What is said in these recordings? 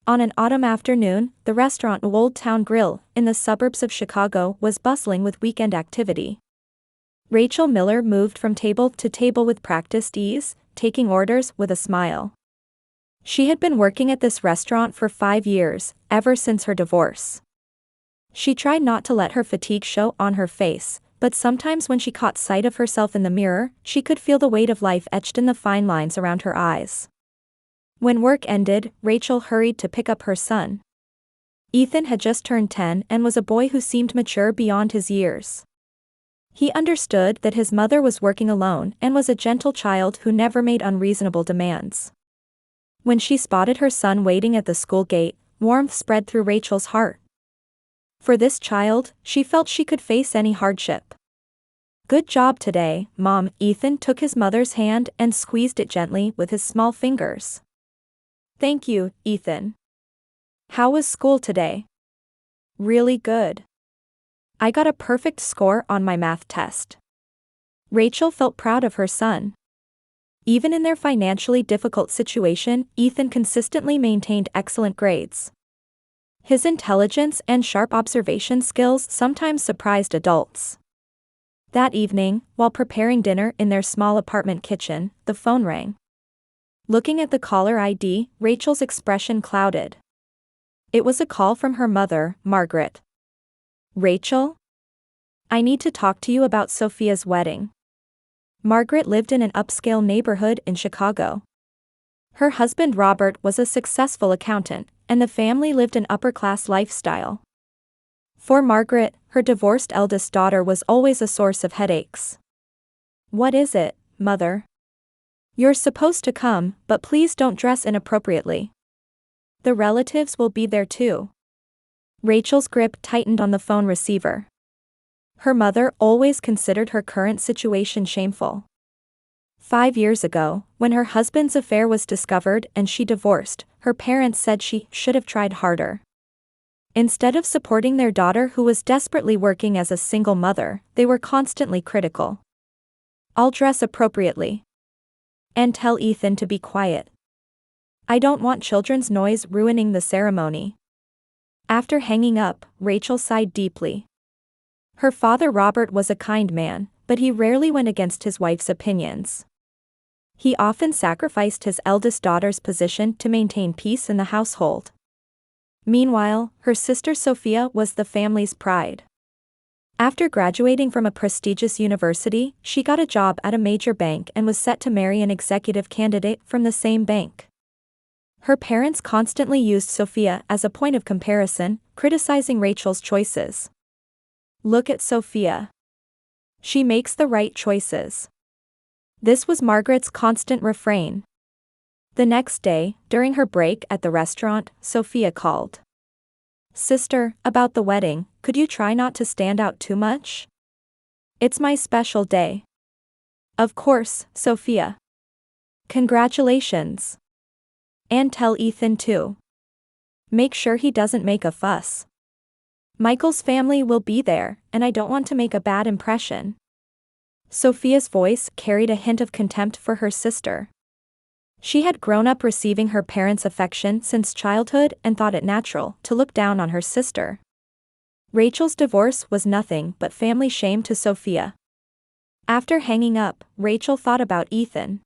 On an autumn afternoon, the restaurant Old Town Grill, in the suburbs of Chicago, was bustling with weekend activity. Rachel Miller moved from table to table with practiced ease, taking orders with a smile. She had been working at this restaurant for 5 years, ever since her divorce. She tried not to let her fatigue show on her face, but sometimes when she caught sight of herself in the mirror, she could feel the weight of life etched in the fine lines around her eyes. When work ended, Rachel hurried to pick up her son. Ethan had just turned 10 and was a boy who seemed mature beyond his years. He understood that his mother was working alone and was a gentle child who never made unreasonable demands. When she spotted her son waiting at the school gate, warmth spread through Rachel's heart. For this child, she felt she could face any hardship. "Good job today, Mom." Ethan took his mother's hand and squeezed it gently with his small fingers. "Thank you, Ethan. How was school today?" "Really good. I got a perfect score on my math test." Rachel felt proud of her son. Even in their financially difficult situation, Ethan consistently maintained excellent grades. His intelligence and sharp observation skills sometimes surprised adults. That evening, while preparing dinner in their small apartment kitchen, the phone rang. Looking at the caller ID, Rachel's expression clouded. It was a call from her mother, Margaret. "Rachel? I need to talk to you about Sophia's wedding." Margaret lived in an upscale neighborhood in Chicago. Her husband Robert was a successful accountant, and the family lived an upper-class lifestyle. For Margaret, her divorced eldest daughter was always a source of headaches. "What is it, Mother?" "You're supposed to come, but please don't dress inappropriately. The relatives will be there too." Rachel's grip tightened on the phone receiver. Her mother always considered her current situation shameful. 5 years ago, when her husband's affair was discovered and she divorced, her parents said she should have tried harder. Instead of supporting their daughter who was desperately working as a single mother, they were constantly critical. "I'll dress appropriately. And tell Ethan to be quiet. I don't want children's noise ruining the ceremony." After hanging up, Rachel sighed deeply. Her father Robert was a kind man, but he rarely went against his wife's opinions. He often sacrificed his eldest daughter's position to maintain peace in the household. Meanwhile, her sister Sophia was the family's pride. After graduating from a prestigious university, she got a job at a major bank and was set to marry an executive candidate from the same bank. Her parents constantly used Sophia as a point of comparison, criticizing Rachel's choices. "Look at Sophia. She makes the right choices." This was Margaret's constant refrain. The next day, during her break at the restaurant, Sophia called. "Sister, about the wedding, could you try not to stand out too much? It's my special day." "Of course, Sophia. Congratulations. And tell Ethan too. Make sure he doesn't make a fuss. Michael's family will be there, and I don't want to make a bad impression." Sophia's voice carried a hint of contempt for her sister. She had grown up receiving her parents' affection since childhood and thought it natural to look down on her sister. Rachel's divorce was nothing but family shame to Sophia. After hanging up, Rachel thought about Ethan.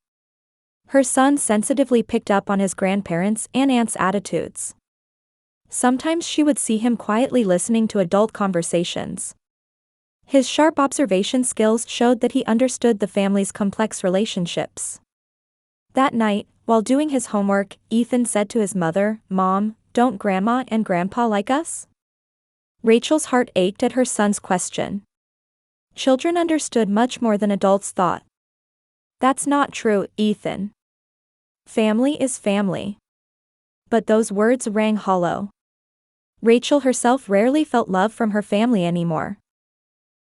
Her son sensitively picked up on his grandparents' and aunts' attitudes. Sometimes she would see him quietly listening to adult conversations. His sharp observation skills showed that he understood the family's complex relationships. That night, while doing his homework, Ethan said to his mother, "Mom, don't Grandma and Grandpa like us?" Rachel's heart ached at her son's question. Children understood much more than adults thought. "That's not true, Ethan. Family is family." But those words rang hollow. Rachel herself rarely felt love from her family anymore.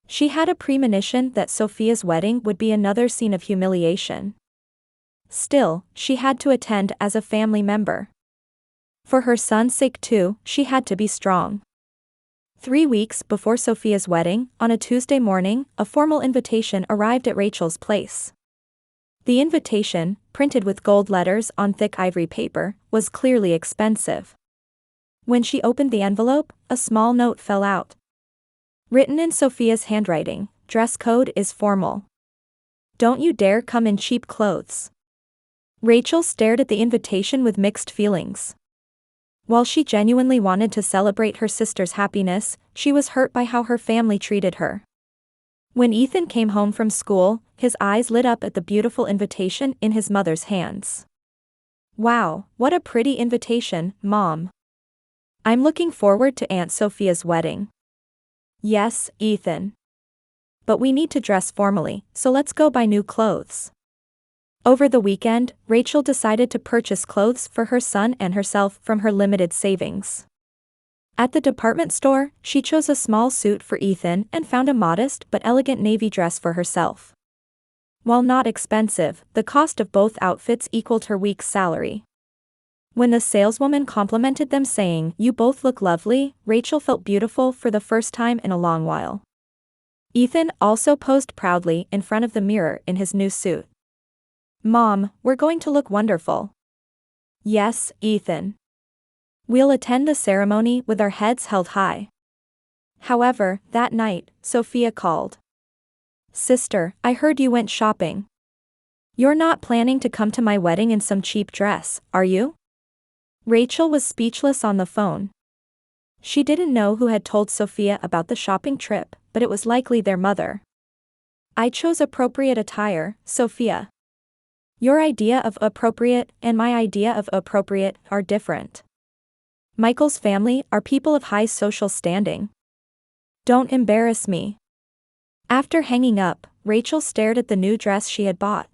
She had a premonition that Sophia's wedding would be another scene of humiliation. Still, she had to attend as a family member. For her son's sake too, she had to be strong. 3 weeks before Sophia's wedding, on a Tuesday morning, a formal invitation arrived at Rachel's place. The invitation, printed with gold letters on thick ivory paper, was clearly expensive. When she opened the envelope, a small note fell out. Written in Sophia's handwriting, "Dress code is formal. Don't you dare come in cheap clothes." Rachel stared at the invitation with mixed feelings. While she genuinely wanted to celebrate her sister's happiness, she was hurt by how her family treated her. When Ethan came home from school, his eyes lit up at the beautiful invitation in his mother's hands. "Wow, what a pretty invitation, Mom. I'm looking forward to Aunt Sophia's wedding." "Yes, Ethan. But we need to dress formally, so let's go buy new clothes." Over the weekend, Rachel decided to purchase clothes for her son and herself from her limited savings. At the department store, she chose a small suit for Ethan and found a modest but elegant navy dress for herself. While not expensive, the cost of both outfits equaled her week's salary. When the saleswoman complimented them saying, "You both look lovely," Rachel felt beautiful for the first time in a long while. Ethan also posed proudly in front of the mirror in his new suit. "Mom, we're going to look wonderful." "Yes, Ethan. We'll attend the ceremony with our heads held high." However, that night, Sophia called. "Sister, I heard you went shopping. You're not planning to come to my wedding in some cheap dress, are you?" Rachel was speechless on the phone. She didn't know who had told Sophia about the shopping trip, but it was likely their mother. "I chose appropriate attire, Sophia. Your idea of appropriate and my idea of appropriate are different. Michael's family are people of high social standing. Don't embarrass me." After hanging up, Rachel stared at the new dress she had bought.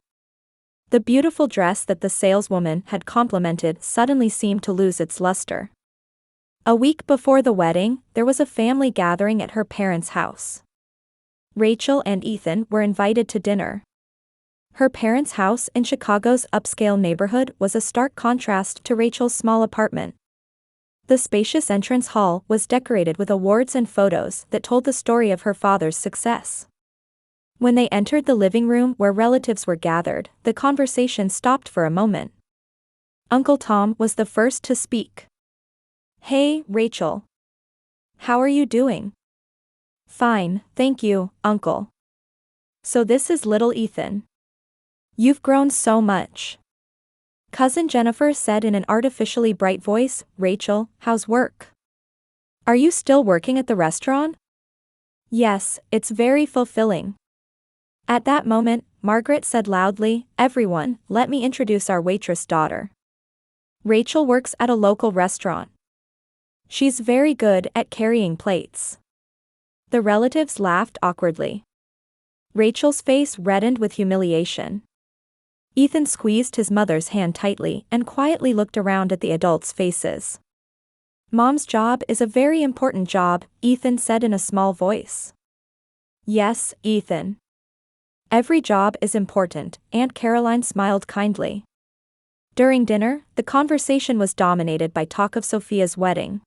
The beautiful dress that the saleswoman had complimented suddenly seemed to lose its luster. A week before the wedding, there was a family gathering at her parents' house. Rachel and Ethan were invited to dinner. Her parents' house in Chicago's upscale neighborhood was a stark contrast to Rachel's small apartment. The spacious entrance hall was decorated with awards and photos that told the story of her father's success. When they entered the living room where relatives were gathered, the conversation stopped for a moment. Uncle Tom was the first to speak. "Hey, Rachel. How are you doing?" "Fine, thank you, Uncle. So this is little Ethan. You've grown so much." Cousin Jennifer said in an artificially bright voice, "Rachel, how's work? Are you still working at the restaurant?" "Yes, it's very fulfilling." At that moment, Margaret said loudly, "Everyone, let me introduce our waitress daughter. Rachel works at a local restaurant. She's very good at carrying plates." The relatives laughed awkwardly. Rachel's face reddened with humiliation. Ethan squeezed his mother's hand tightly and quietly looked around at the adults' faces. "Mom's job is a very important job," Ethan said in a small voice. "Yes, Ethan. Every job is important," Aunt Caroline smiled kindly. During dinner, the conversation was dominated by talk of Sophia's wedding.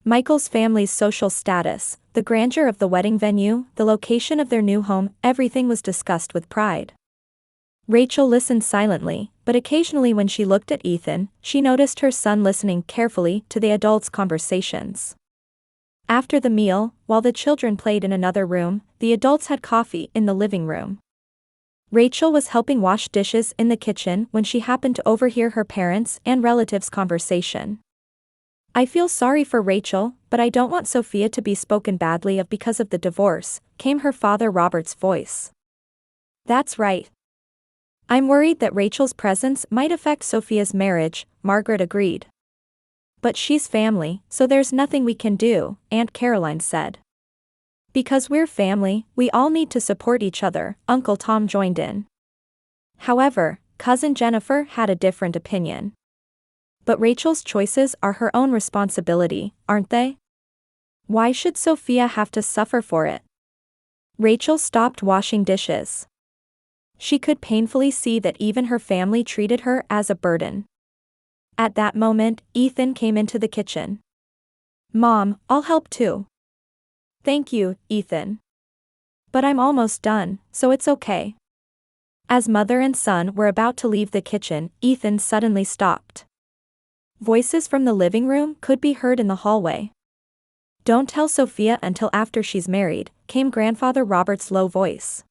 Michael's family's social status, the grandeur of the wedding venue, the location of their new home, everything was discussed with pride. Rachel listened silently, but occasionally when she looked at Ethan, she noticed her son listening carefully to the adults' conversations. After the meal, while the children played in another room, the adults had coffee in the living room. Rachel was helping wash dishes in the kitchen when she happened to overhear her parents' and relatives' conversation. "I feel sorry for Rachel, but I don't want Sophia to be spoken badly of because of the divorce," came her father Robert's voice. "That's right. I'm worried that Rachel's presence might affect Sophia's marriage," Margaret agreed. "But she's family, so there's nothing we can do," Aunt Caroline said. "Because we're family, we all need to support each other," Uncle Tom joined in. However, Cousin Jennifer had a different opinion. "But Rachel's choices are her own responsibility, aren't they? Why should Sophia have to suffer for it?" Rachel stopped washing dishes. She could painfully see that even her family treated her as a burden. At that moment, Ethan came into the kitchen. "Mom, I'll help too." "Thank you, Ethan. But I'm almost done, so it's okay." As mother and son were about to leave the kitchen, Ethan suddenly stopped. Voices from the living room could be heard in the hallway. "Don't tell Sophia until after she's married," came Grandfather Robert's low voice.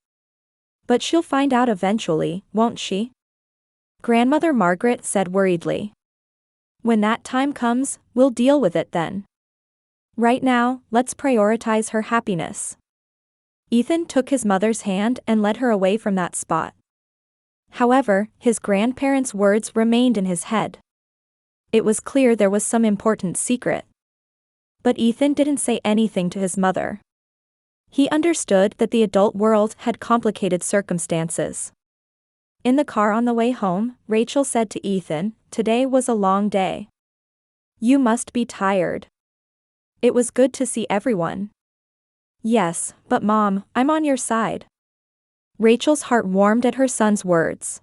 "But she'll find out eventually, won't she?" Grandmother Margaret said worriedly. "When that time comes, we'll deal with it then. Right now, let's prioritize her happiness." Ethan took his mother's hand and led her away from that spot. However, his grandparents' words remained in his head. It was clear there was some important secret. But Ethan didn't say anything to his mother. He understood that the adult world had complicated circumstances. In the car on the way home, Rachel said to Ethan, "Today was a long day. You must be tired. It was good to see everyone." "Yes, but Mom, I'm on your side." Rachel's heart warmed at her son's words.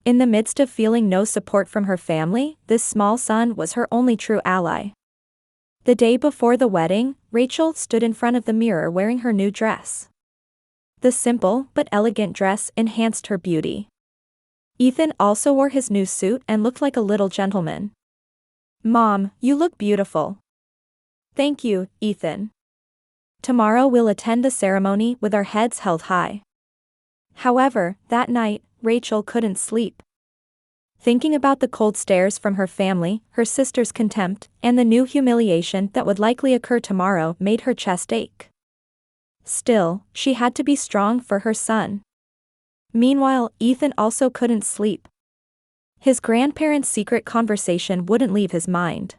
In the midst of feeling no support from her family, this small son was her only true ally. The day before the wedding, Rachel stood in front of the mirror wearing her new dress. The simple but elegant dress enhanced her beauty. Ethan also wore his new suit and looked like a little gentleman. "Mom, you look beautiful." "Thank you, Ethan. Tomorrow we'll attend the ceremony with our heads held high." However, that night, Rachel couldn't sleep. Thinking about the cold stares from her family, her sister's contempt, and the new humiliation that would likely occur tomorrow made her chest ache. Still, she had to be strong for her son. Meanwhile, Ethan also couldn't sleep. His grandparents' secret conversation wouldn't leave his mind.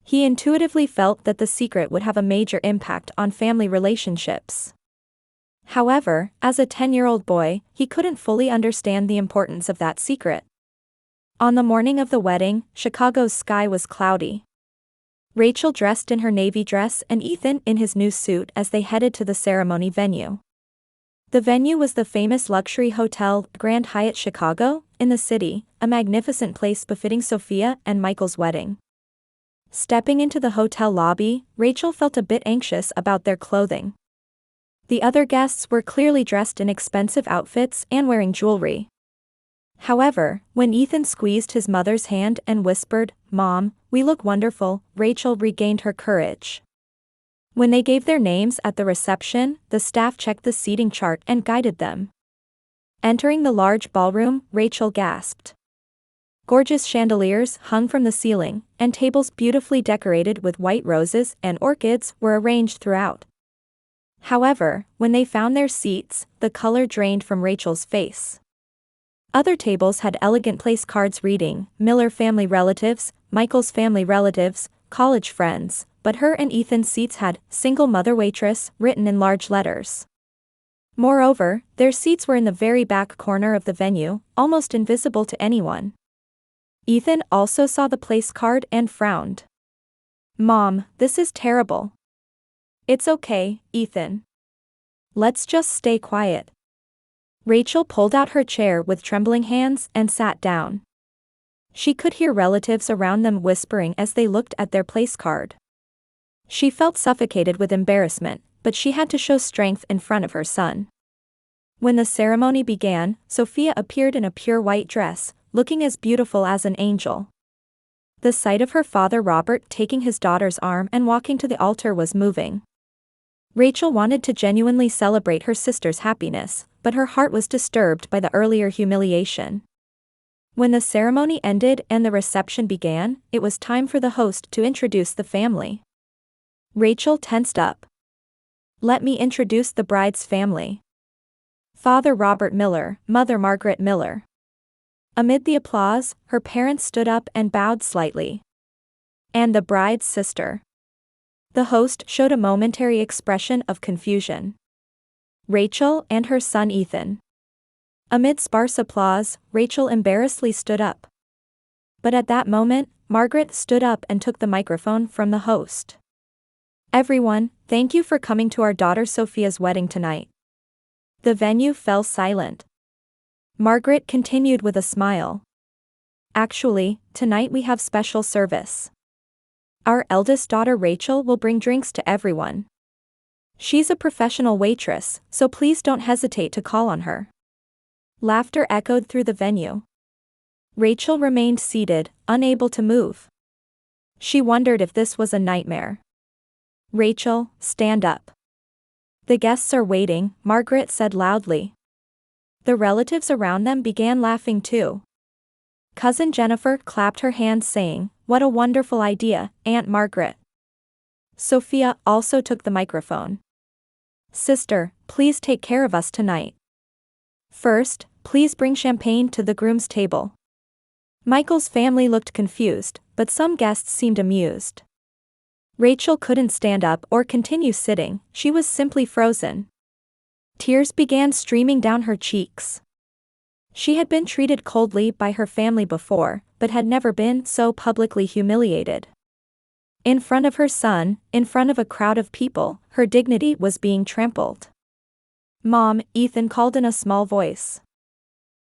He intuitively felt that the secret would have a major impact on family relationships. However, as a 10-year-old boy, he couldn't fully understand the importance of that secret. On the morning of the wedding, Chicago's sky was cloudy. Rachel dressed in her navy dress and Ethan in his new suit as they headed to the ceremony venue. The venue was the famous luxury hotel Grand Hyatt Chicago, in the city, a magnificent place befitting Sophia and Michael's wedding. Stepping into the hotel lobby, Rachel felt a bit anxious about their clothing. The other guests were clearly dressed in expensive outfits and wearing jewelry. However, when Ethan squeezed his mother's hand and whispered, "Mom, we look wonderful," Rachel regained her courage. When they gave their names at the reception, the staff checked the seating chart and guided them. Entering the large ballroom, Rachel gasped. Gorgeous chandeliers hung from the ceiling, and tables beautifully decorated with white roses and orchids were arranged throughout. However, when they found their seats, the color drained from Rachel's face. Other tables had elegant place cards reading, "Miller family relatives," "Michael's family relatives," "college friends," but her and Ethan's seats had "single mother waitress" written in large letters. Moreover, their seats were in the very back corner of the venue, almost invisible to anyone. Ethan also saw the place card and frowned. "Mom, this is terrible." "It's okay, Ethan. Let's just stay quiet." Rachel pulled out her chair with trembling hands and sat down. She could hear relatives around them whispering as they looked at their place card. She felt suffocated with embarrassment, but she had to show strength in front of her son. When the ceremony began, Sophia appeared in a pure white dress, looking as beautiful as an angel. The sight of her father Robert taking his daughter's arm and walking to the altar was moving. Rachel wanted to genuinely celebrate her sister's happiness, but her heart was disturbed by the earlier humiliation. When the ceremony ended and the reception began, it was time for the host to introduce the family. Rachel tensed up. "Let me introduce the bride's family. Father Robert Miller, Mother Margaret Miller." Amid the applause, her parents stood up and bowed slightly. "And the bride's sister." The host showed a momentary expression of confusion. "Rachel and her son Ethan." Amid sparse applause, Rachel embarrassedly stood up. But at that moment, Margaret stood up and took the microphone from the host. "Everyone, thank you for coming to our daughter Sophia's wedding tonight." The venue fell silent. Margaret continued with a smile. "Actually, tonight we have special service. Our eldest daughter Rachel will bring drinks to everyone. She's a professional waitress, so please don't hesitate to call on her." Laughter echoed through the venue. Rachel remained seated, unable to move. She wondered if this was a nightmare. Rachel, stand up. The guests are waiting, Margaret said loudly. The relatives around them began laughing too. Cousin Jennifer clapped her hands saying, "What a wonderful idea, Aunt Margaret." Sophia also took the microphone. "Sister, please take care of us tonight. First, please bring champagne to the groom's table." Michael's family looked confused, but some guests seemed amused. Rachel couldn't stand up or continue sitting, she was simply frozen. Tears began streaming down her cheeks. She had been treated coldly by her family before, but had never been so publicly humiliated. In front of her son, in front of a crowd of people, her dignity was being trampled. "Mom," Ethan called in a small voice.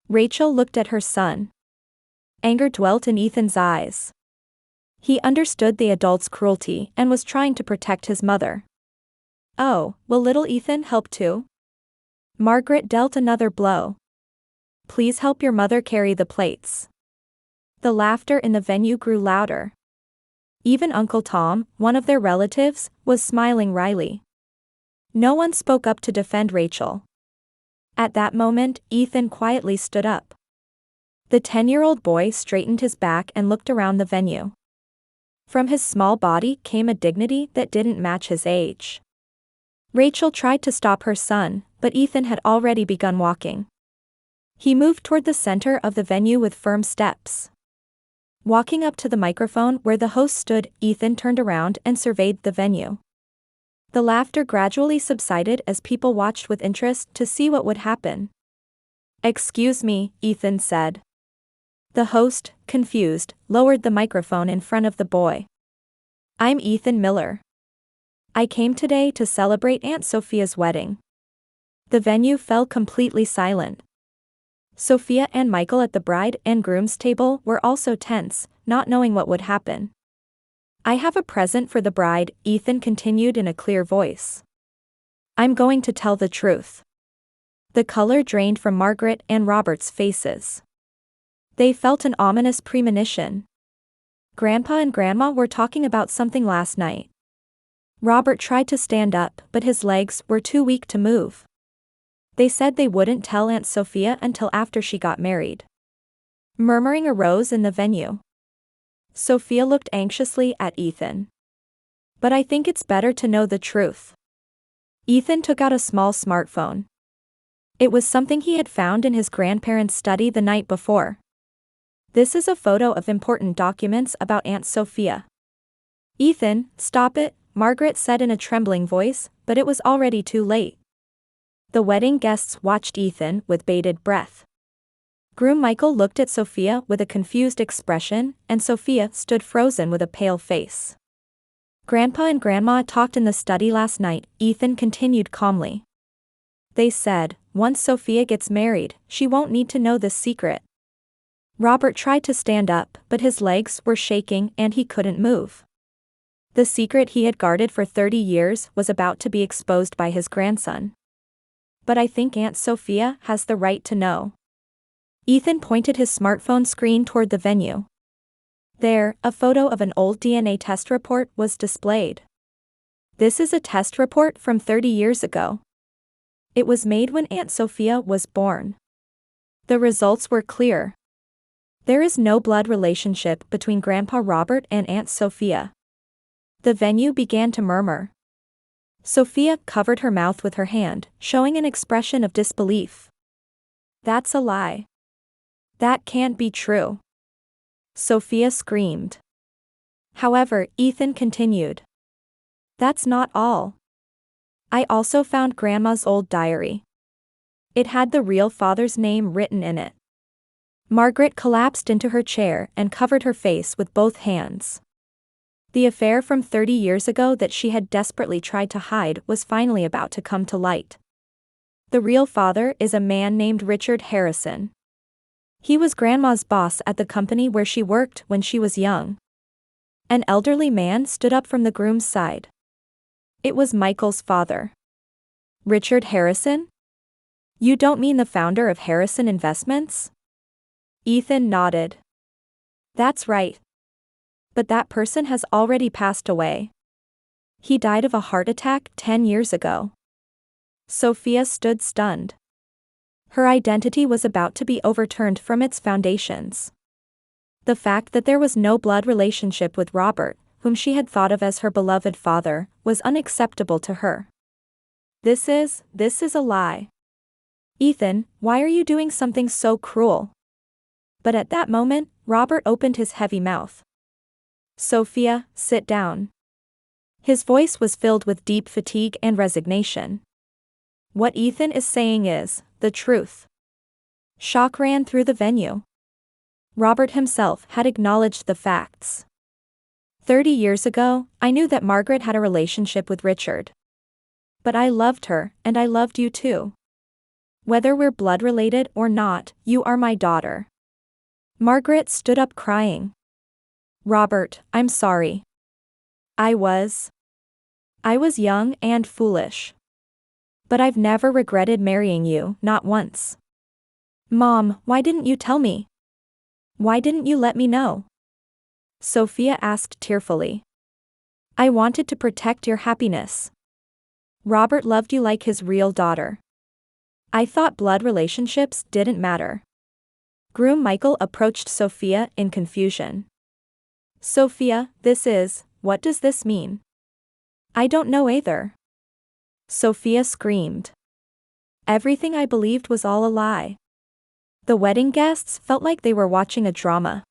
Rachel looked at her son. Anger dwelt in Ethan's eyes. He understood the adult's cruelty and was trying to protect his mother. "Oh, will little Ethan help too?" Margaret dealt another blow. "Please help your mother carry the plates." The laughter in the venue grew louder. Even Uncle Tom, one of their relatives, was smiling wryly. No one spoke up to defend Rachel. At that moment, Ethan quietly stood up. The 10-year-old boy straightened his back and looked around the venue. From his small body came a dignity that didn't match his age. Rachel tried to stop her son, but Ethan had already begun walking. He moved toward the center of the venue with firm steps. Walking up to the microphone where the host stood, Ethan turned around and surveyed the venue. The laughter gradually subsided as people watched with interest to see what would happen. "Excuse me," Ethan said. The host, confused, lowered the microphone in front of the boy. "I'm Ethan Miller. I came today to celebrate Aunt Sophia's wedding." The venue fell completely silent. Sophia and Michael at the bride and groom's table were also tense, not knowing what would happen. "I have a present for the bride," Ethan continued in a clear voice. "I'm going to tell the truth." The color drained from Margaret and Robert's faces. They felt an ominous premonition. Grandpa and Grandma were talking about something last night. Robert tried to stand up, but his legs were too weak to move. They said they wouldn't tell Aunt Sophia until after she got married. Murmuring arose in the venue. Sophia looked anxiously at Ethan. "But I think it's better to know the truth." Ethan took out a small smartphone. It was something he had found in his grandparents' study the night before. "This is a photo of important documents about Aunt Sophia." "Ethan, stop it," Margaret said in a trembling voice, but it was already too late. The wedding guests watched Ethan with bated breath. Groom Michael looked at Sophia with a confused expression, and Sophia stood frozen with a pale face. "Grandpa and Grandma talked in the study last night," Ethan continued calmly. "They said, once Sophia gets married, she won't need to know this secret." Robert tried to stand up, but his legs were shaking and he couldn't move. The secret he had guarded for 30 years was about to be exposed by his grandson. "But I think Aunt Sophia has the right to know." Ethan pointed his smartphone screen toward the venue. There, a photo of an old DNA test report was displayed. "This is a test report from 30 years ago. It was made when Aunt Sophia was born." The results were clear. There is no blood relationship between Grandpa Robert and Aunt Sophia. The venue began to murmur. Sophia covered her mouth with her hand, showing an expression of disbelief. "That's a lie. That can't be true." Sophia screamed. However, Ethan continued. "That's not all. I also found Grandma's old diary. It had the real father's name written in it." Margaret collapsed into her chair and covered her face with both hands. The affair from 30 years ago that she had desperately tried to hide was finally about to come to light. The real father is a man named Richard Harrison. He was Grandma's boss at the company where she worked when she was young. An elderly man stood up from the groom's side. "It was Michael's father." "Richard Harrison? You don't mean the founder of Harrison Investments?" Ethan nodded. That's right. But that person has already passed away. He died of a heart attack 10 years ago. Sophia stood stunned. Her identity was about to be overturned from its foundations. The fact that there was no blood relationship with Robert, whom she had thought of as her beloved father, was unacceptable to her. This is a lie. Ethan, why are you doing something so cruel? But at that moment, Robert opened his heavy mouth. Sophia, sit down. His voice was filled with deep fatigue and resignation. What Ethan is saying is the truth. Shock ran through the venue. Robert himself had acknowledged the facts. 30 years ago, I knew that Margaret had a relationship with Richard. But I loved her, and I loved you too. Whether we're blood related or not, you are my daughter. Margaret stood up crying. Robert, I'm sorry. I was young and foolish. But I've never regretted marrying you, not once. Mom, why didn't you tell me? Why didn't you let me know? Sophia asked tearfully. I wanted to protect your happiness. Robert loved you like his real daughter. I thought blood relationships didn't matter. Groom Michael approached Sophia in confusion. Sophia, what does this mean? I don't know either. Sophia screamed. Everything I believed was all a lie. The wedding guests felt like they were watching a drama.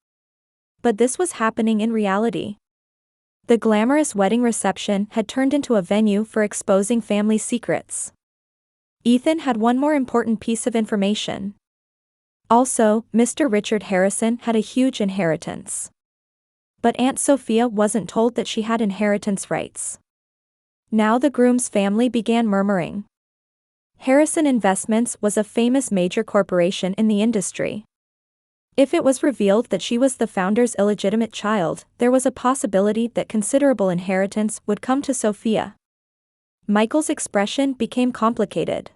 But this was happening in reality. The glamorous wedding reception had turned into a venue for exposing family secrets. Ethan had one more important piece of information. Also, Mr. Richard Harrison had a huge inheritance. But Aunt Sophia wasn't told that she had inheritance rights. Now the groom's family began murmuring. Harrison Investments was a famous major corporation in the industry. If it was revealed that she was the founder's illegitimate child, there was a possibility that considerable inheritance would come to Sophia. Michael's expression became complicated.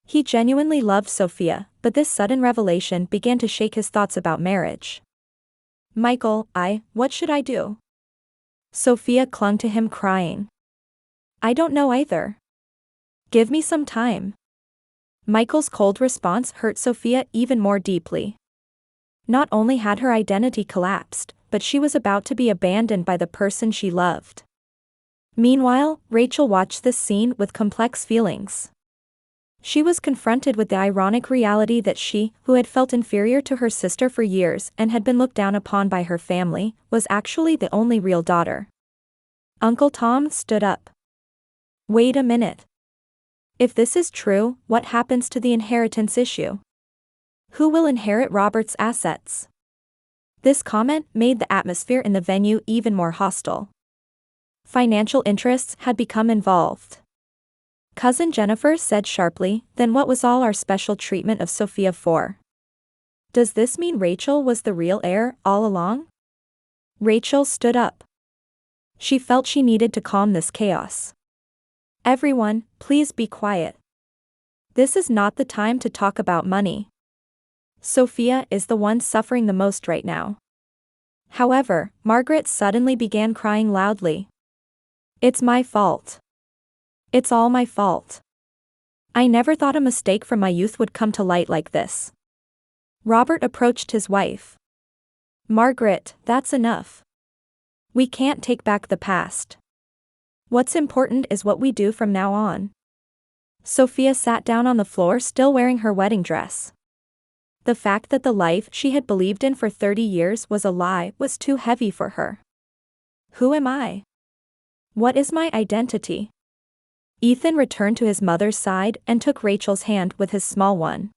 He genuinely loved Sophia, but this sudden revelation began to shake his thoughts about marriage. Michael, what should I do? Sophia clung to him crying. I don't know either. Give me some time. Michael's cold response hurt Sophia even more deeply. Not only had her identity collapsed, but she was about to be abandoned by the person she loved. Meanwhile, Rachel watched this scene with complex feelings. She was confronted with the ironic reality that she, who had felt inferior to her sister for years and had been looked down upon by her family, was actually the only real daughter. Uncle Tom stood up. Wait a minute. If this is true, what happens to the inheritance issue? Who will inherit Robert's assets? This comment made the atmosphere in the venue even more hostile. Financial interests had become involved. Cousin Jennifer said sharply, then what was all our special treatment of Sophia for? Does this mean Rachel was the real heir all along? Rachel stood up. She felt she needed to calm this chaos. Everyone, please be quiet. This is not the time to talk about money. Sophia is the one suffering the most right now. However, Margaret suddenly began crying loudly. It's my fault. It's all my fault. I never thought a mistake from my youth would come to light like this. Robert approached his wife. Margaret, that's enough. We can't take back the past. What's important is what we do from now on. Sophia sat down on the floor still wearing her wedding dress. The fact that the life she had believed in for 30 years was a lie was too heavy for her. Who am I? What is my identity? Ethan returned to his mother's side and took Rachel's hand with his small one.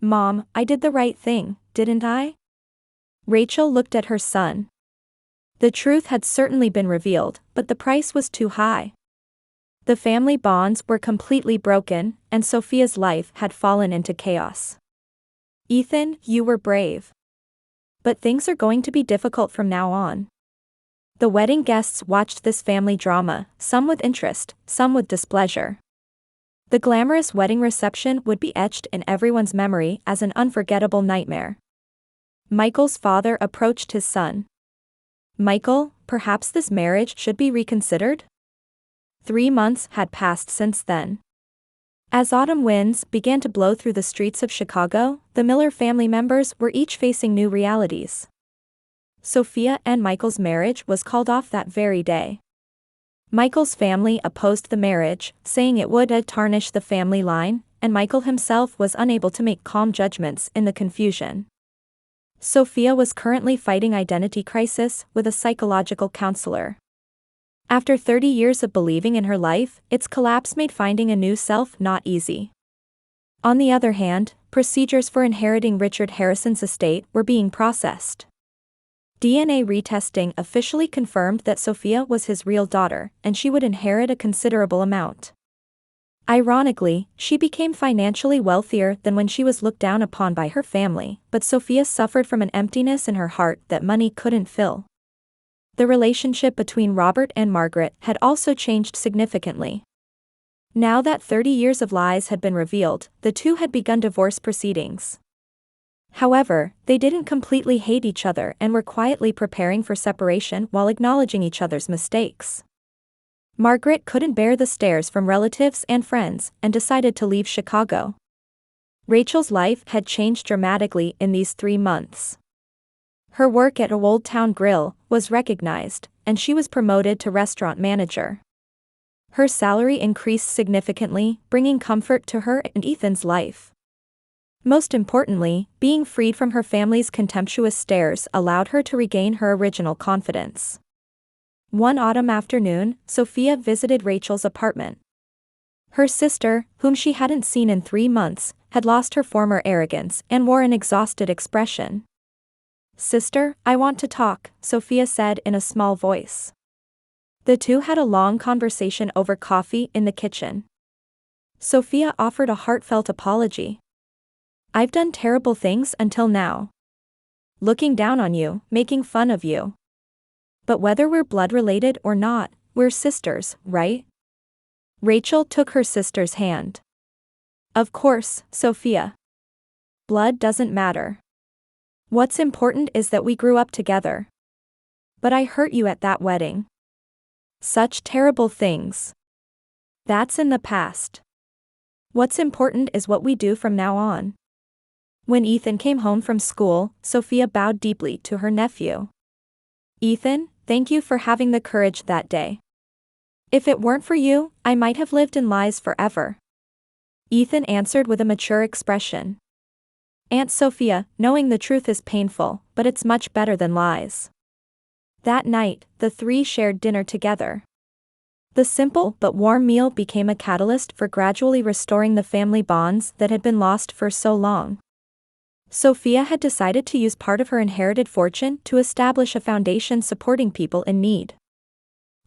Mom, I did the right thing, didn't I? Rachel looked at her son. The truth had certainly been revealed, but the price was too high. The family bonds were completely broken, and Sophia's life had fallen into chaos. Ethan, you were brave. But things are going to be difficult from now on. The wedding guests watched this family drama, some with interest, some with displeasure. The glamorous wedding reception would be etched in everyone's memory as an unforgettable nightmare. Michael's father approached his son. Michael, perhaps this marriage should be reconsidered? 3 months had passed since then. As autumn winds began to blow through the streets of Chicago, the Miller family members were each facing new realities. Sophia and Michael's marriage was called off that very day. Michael's family opposed the marriage, saying it would tarnish the family line, and Michael himself was unable to make calm judgments in the confusion. Sophia was currently fighting identity crisis with a psychological counselor. After 30 years of believing in her life, its collapse made finding a new self not easy. On the other hand, procedures for inheriting Richard Harrison's estate were being processed. DNA retesting officially confirmed that Sophia was his real daughter, and she would inherit a considerable amount. Ironically, she became financially wealthier than when she was looked down upon by her family, but Sophia suffered from an emptiness in her heart that money couldn't fill. The relationship between Robert and Margaret had also changed significantly. Now that 30 years of lies had been revealed, the two had begun divorce proceedings. However, they didn't completely hate each other and were quietly preparing for separation while acknowledging each other's mistakes. Margaret couldn't bear the stares from relatives and friends and decided to leave Chicago. Rachel's life had changed dramatically in these 3 months. Her work at Old Town Grill was recognized, and she was promoted to restaurant manager. Her salary increased significantly, bringing comfort to her and Ethan's life. Most importantly, being freed from her family's contemptuous stares allowed her to regain her original confidence. One autumn afternoon, Sophia visited Rachel's apartment. Her sister, whom she hadn't seen in 3 months, had lost her former arrogance and wore an exhausted expression. "Sister, I want to talk," Sophia said in a small voice. The two had a long conversation over coffee in the kitchen. Sophia offered a heartfelt apology. "I've done terrible things until now. Looking down on you, making fun of you. But whether we're blood related or not, we're sisters, right?" Rachel took her sister's hand. "Of course, Sophia. Blood doesn't matter. What's important is that we grew up together. But I hurt you at that wedding. Such terrible things. That's in the past. What's important is what we do from now on." When Ethan came home from school, Sophia bowed deeply to her nephew. "Ethan, thank you for having the courage that day. If it weren't for you, I might have lived in lies forever." Ethan answered with a mature expression. "Aunt Sophia, knowing the truth is painful, but it's much better than lies." That night, the three shared dinner together. The simple but warm meal became a catalyst for gradually restoring the family bonds that had been lost for so long. Sophia had decided to use part of her inherited fortune to establish a foundation supporting people in need.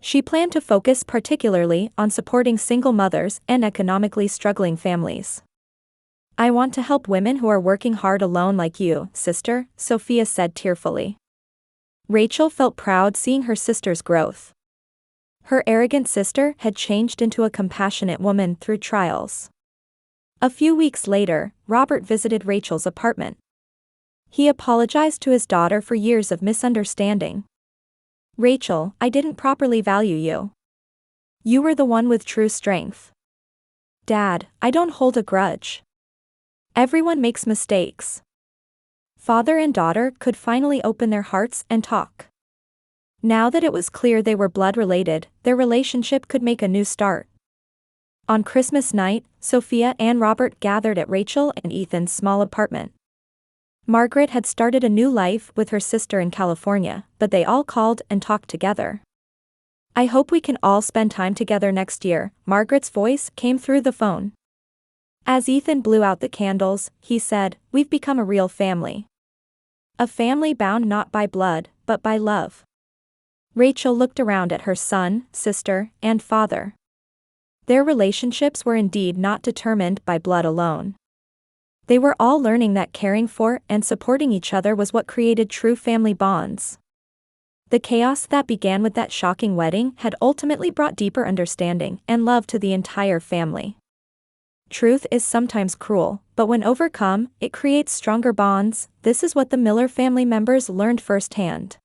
She planned to focus particularly on supporting single mothers and economically struggling families. "I want to help women who are working hard alone like you, sister," Sophia said tearfully. Rachel felt proud seeing her sister's growth. Her arrogant sister had changed into a compassionate woman through trials. A few weeks later, Robert visited Rachel's apartment. He apologized to his daughter for years of misunderstanding. "Rachel, I didn't properly value you. You were the one with true strength. Dad, I don't hold a grudge. Everyone makes mistakes." Father and daughter could finally open their hearts and talk. Now that it was clear they were blood related, their relationship could make a new start. On Christmas night, Sophia and Robert gathered at Rachel and Ethan's small apartment. Margaret had started a new life with her sister in California, but they all called and talked together. "I hope we can all spend time together next year," Margaret's voice came through the phone. As Ethan blew out the candles, he said, "We've become a real family. A family bound not by blood, but by love." Rachel looked around at her son, sister, and father. Their relationships were indeed not determined by blood alone. They were all learning that caring for and supporting each other was what created true family bonds. The chaos that began with that shocking wedding had ultimately brought deeper understanding and love to the entire family. Truth is sometimes cruel, but when overcome, it creates stronger bonds. This is what the Miller family members learned firsthand.